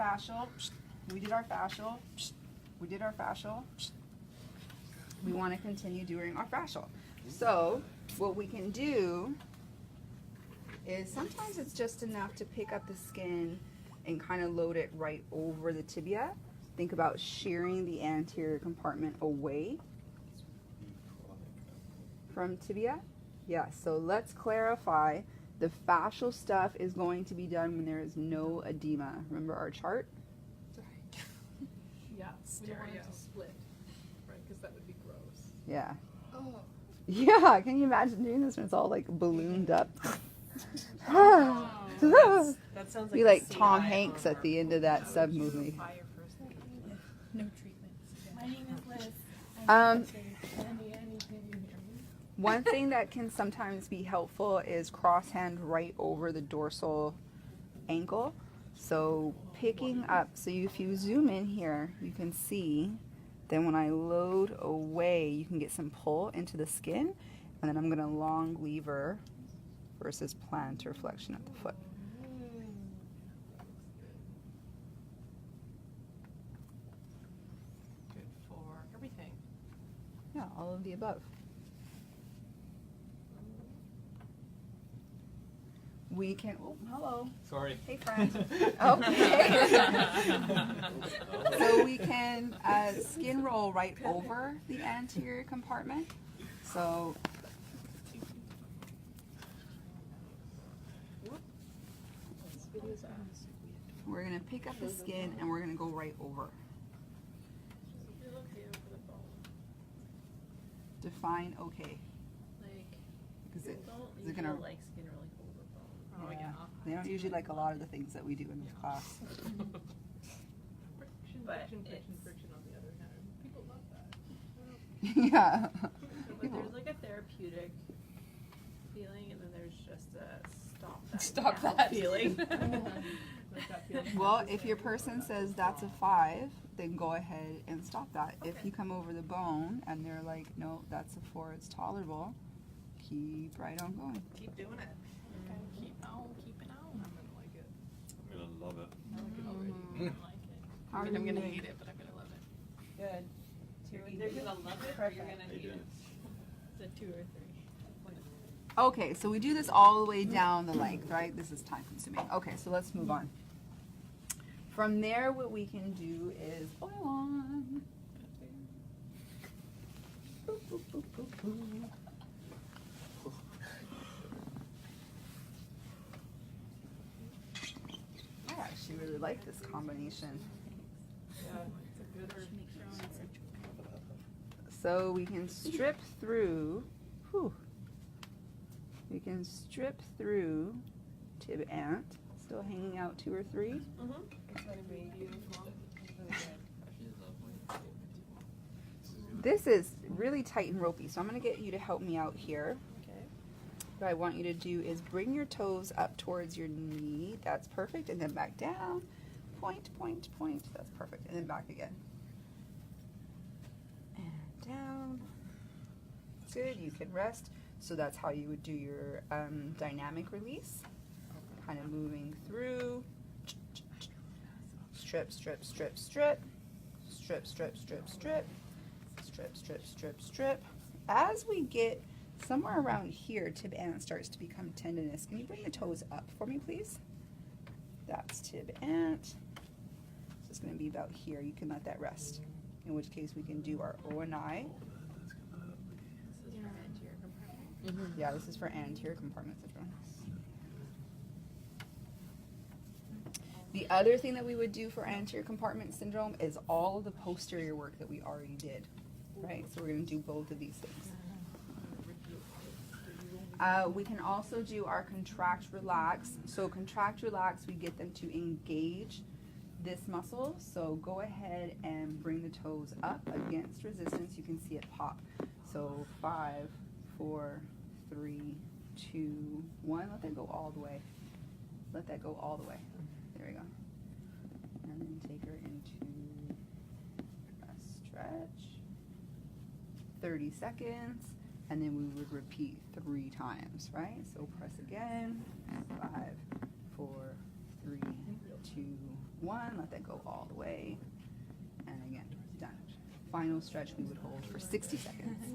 fascial. We did our fascial. We did our fascial. We want to continue doing our fascial. So what we can do is sometimes it's just enough to pick up the skin and kind of load it right over the tibia. Think about shearing the anterior compartment away from tibia. Yeah, so let's clarify. The fascial stuff is going to be done when there is no edema. Remember our chart? Yeah, stereo. We don't want it to split, right? Because that would be gross. Yeah. Oh. Yeah, can you imagine doing this when it's all like ballooned up? That sounds like be like Tom Hanks at the end of that sub movie. No treatments. My name is Liz. One thing that can sometimes be helpful is cross hand right over the dorsal ankle. So picking up, so if you zoom in here, you can see, then when I load away, you can get some pull into the skin. And then I'm gonna long lever versus plantar flexion at the foot. Good for everything. Yeah, all of the above. We can, oh, hello. Sorry. Hey, friend. Okay. So we can skin roll right over the anterior compartment. So we're going to pick up the skin and we're going to go right over. Define okay. Is it going to like skin or like over bone? Oh, yeah. They don't usually like a lot of the things that we do in this class. Friction on the other hand. People love that. Yeah. But there's like a therapeutic feeling, and then there's just a Stop that feeling. Well, if your person says that's a 5, then go ahead and stop that. Okay. If you come over the bone and they're like, no, that's a 4, it's tolerable, keep right on going. Keep doing it. Okay. Keep it out. I'm gonna like it. I'm gonna love it. I like it already. I like it. How I mean, are I'm you gonna doing? hate it, but I'm gonna love it. Good. You're either gonna love it or you're gonna hate it. It's a 2 or 3. Okay, so we do this all the way down the length, right? This is time consuming. Okay, so let's move on. From there, what we can do is oil on. Boop, boop, boop, boop, boop. I actually really like this combination. Yeah, it's a good So we can strip through, we can strip through tib ant, still hanging out 2 or 3. It's gonna be beautiful. It's really good. This is really tight and ropey, so I'm going to get you to help me out here. Okay. What I want you to do is bring your toes up towards your knee. That's perfect. And then back down. Point, point, point. That's perfect. And then back again. And down. Good. You can rest. So that's how you would do your dynamic release. Kind of moving through. Strip, strip, strip, strip. Strip, strip, strip, strip. Strip, strip, strip, strip. As we get somewhere around here, tib ant starts to become tendinous. Can you bring the toes up for me, please? That's tib ant. So it's going to be about here. You can let that rest. In which case we can do our O and I. Yeah, this is for anterior compartment syndrome. The other thing that we would do for anterior compartment syndrome is all of the posterior work that we already did, right? So we're going to do both of these things. We can also do our contract relax. So contract relax, we get them to engage this muscle. So go ahead and bring the toes up against resistance. You can see it pop. So 5, 4, 3, 2, 1. Let that go all the way. Let that go all the way. There we go. And then take her into a stretch. 30 seconds. And then we would repeat 3 times, right? So press again. 5, 4, 3, 2, 1. Let that go all the way. And again, done. Final stretch we would hold for 60 seconds.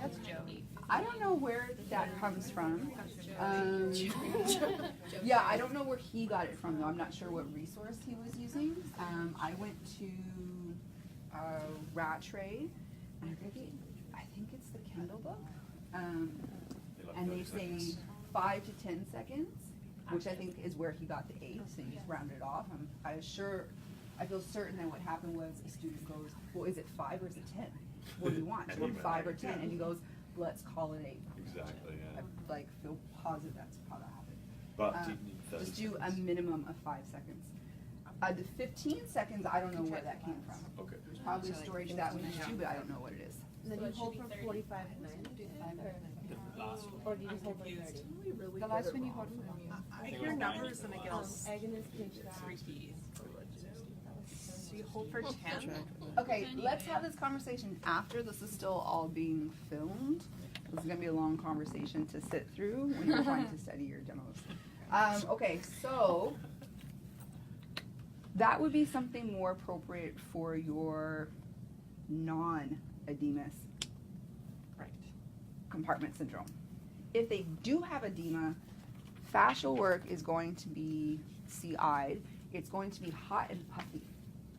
That's Joey. I don't know where that comes from. Yeah, I don't know where he got it from though. I'm not sure what resource he was using. I went to Rattray, and I think it's the Kindle book, and they say 5 to 10 seconds, which I think is where he got the 8, so he just rounded it off. I feel certain that what happened was a student goes, well, is it 5 or is it 10? What do you want? Do you want 5 or 10? And he goes, let's call it 8. Exactly, yeah. I feel positive that's how that happened. But do you need 30 Just do a seconds? minimum of 5 seconds. The 15 seconds, I don't know where that came from. Okay. There's probably a storage that we used too, but I don't know what it is. Then So you it hold should for be 30. 45 minutes. Or do you just hold for 30? The last one you hold for I hear numbers and it goes Agnes pinch that. 3 keys. So you hold for 10? Okay, let's have this conversation after. This is still all being filmed. This is going to be a long conversation to sit through when you're trying to study your demos. Okay, so that would be something more appropriate for your non-edematous compartment syndrome. If they do have edema, fascial work is going to be CI'd. It's going to be hot and puffy,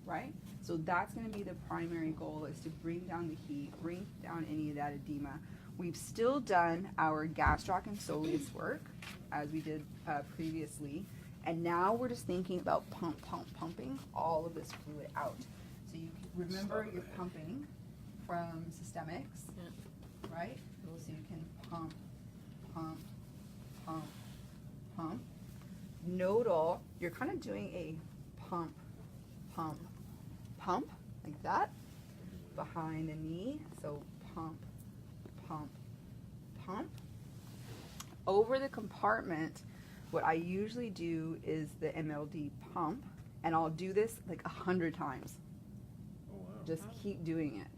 right? So that's going to be the primary goal, is to bring down the heat, bring down any of that edema. We've still done our gastroc and soleus work, as we did previously, and now we're just thinking about pumping all of this fluid out. So you remember you're pumping from systemics, right? So you can pump, pump, pump, pump. Nodal, you're kind of doing a pump, pump, pump, like that, behind the knee. So pump, pump, pump. Over the compartment, what I usually do is the MLD pump, and I'll do this like 100 times. Oh, wow. Just keep doing it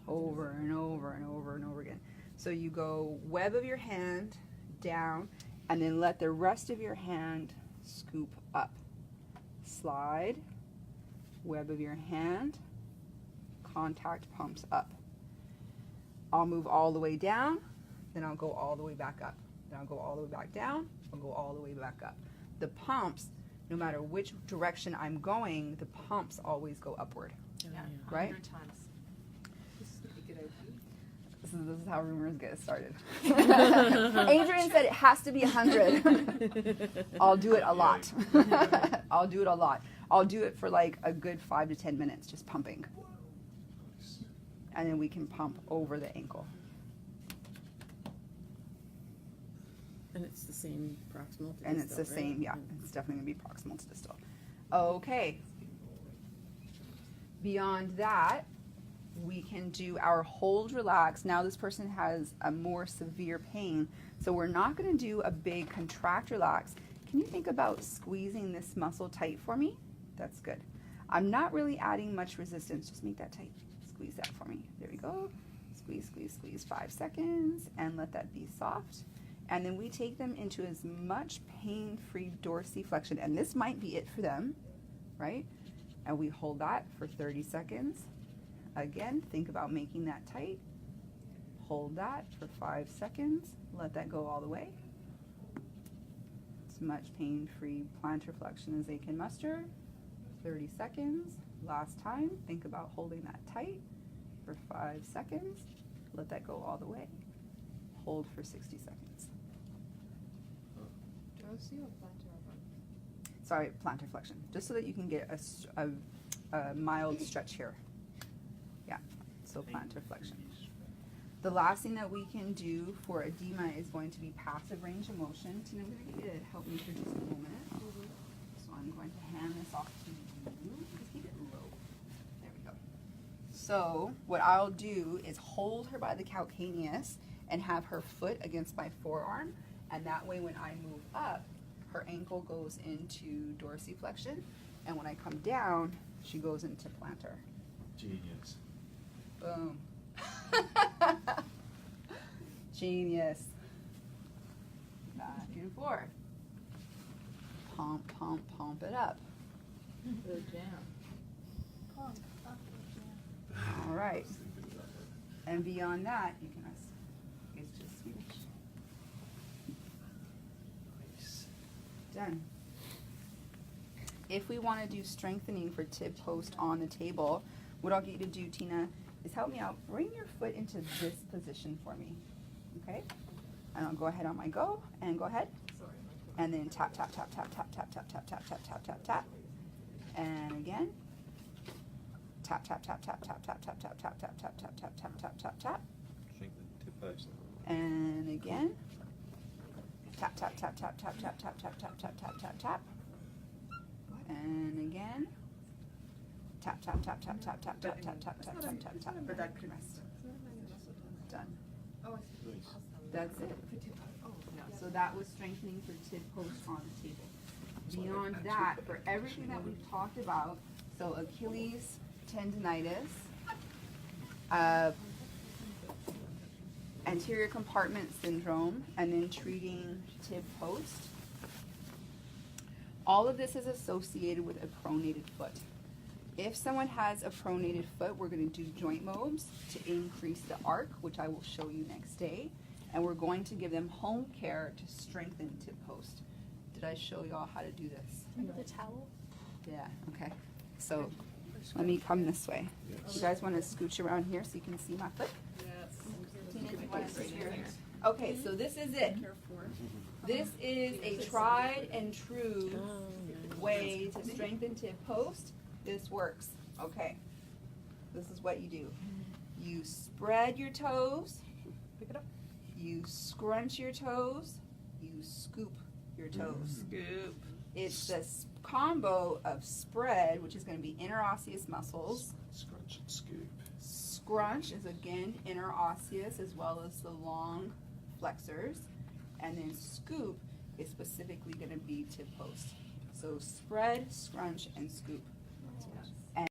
over and over and over and over again. So you go web of your hand down, and then let the rest of your hand scoop up. Slide, web of your hand, contact pumps up. I'll move all the way down, then I'll go all the way back up. Then I'll go all the way back down, I'll go all the way back up. The pumps, no matter which direction I'm going, the pumps always go upward. Right? 100 times. This is how rumors get started. Adrian said it has to be 100. I'll do it a lot. I'll do it a lot. I'll do it for like a good 5 to 10 minutes, just pumping. And then we can pump over the ankle. And it's the same proximal to And it's the distal, right? same, yeah. It's definitely going to be proximal to distal. Okay. Beyond that, we can do our hold relax. Now this person has a more severe pain, so we're not going to do a big contract relax. Can you think about squeezing this muscle tight for me? That's good. I'm not really adding much resistance. Just make that tight. Squeeze that for me. There we go. Squeeze, squeeze, squeeze. 5 seconds, and let that be soft. And then we take them into as much pain-free dorsiflexion, and this might be it for them, right? And we hold that for 30 seconds. Again, think about making that tight. Hold that for 5 seconds. Let that go all the way. As much pain-free plantar flexion as they can muster. 30 seconds. Last time, think about holding that tight for 5 seconds. Let that go all the way. Hold for 60 seconds. Sorry, plantar flexion. Just so that you can get a mild stretch here. Yeah, so plantar flexion. The last thing that we can do for edema is going to be passive range of motion. So I'm going to get you to help me for just a moment. So I'm going to hand this off to you. Just keep it low. There we go. So what I'll do is hold her by the calcaneus and have her foot against my forearm. And that way when I move up, her ankle goes into dorsiflexion. And when I come down, she goes into plantar. Genius. Boom. Genius. and forth. Pump, pump, pump it up. The jam. All right. And beyond that, you can rest. It's just Swedish. Nice. Done. If we want to do strengthening for tib post on the table, what I'll get you to do, Tina, is help me out. Bring your foot into this position for me. Okay? And I'll go ahead on my go, and go ahead. And then tap, tap, tap, tap, tap, tap, tap, tap, tap, tap, tap, tap, tap. And again. Tap, tap, tap, tap, tap, tap, tap, tap, tap, tap, tap, tap, tap, tap, tap, tap, tap. Strengthen tib post. And again. Tap, tap, tap, tap, tap, tap, tap, tap, tap, tap, tap, tap, tap. And again. Tap, tap, tap, tap, tap, tap, tap, tap, tap, tap, tap, tap, tap. For that can rest. Done. Nice. That's it. So that was strengthening for tib post on the table. Beyond that, for everything that we've talked about, so Achilles tendonitis, anterior compartment syndrome, and then treating tib post. All of this is associated with a pronated foot. If someone has a pronated foot, we're going to do joint mobs to increase the arc, which I will show you next day. And we're going to give them home care to strengthen tib post. Did I show y'all how to do this? Under the towel? Yeah, okay. So let me come this way. You guys want to scooch around here so you can see my foot? Tina, you want to sit here? Okay, so this is it. This is a tried and true way to strengthen tib post. This works. Okay. This is what you do. You spread your toes. Pick it up. You scrunch your toes. You scoop your toes. Scoop. It's this combo of spread, which is going to be interosseous muscles. Scrunch and scoop. Scrunch is again interosseous as well as the long flexors. And then scoop is specifically going to be tib post. So spread, scrunch, and scoop.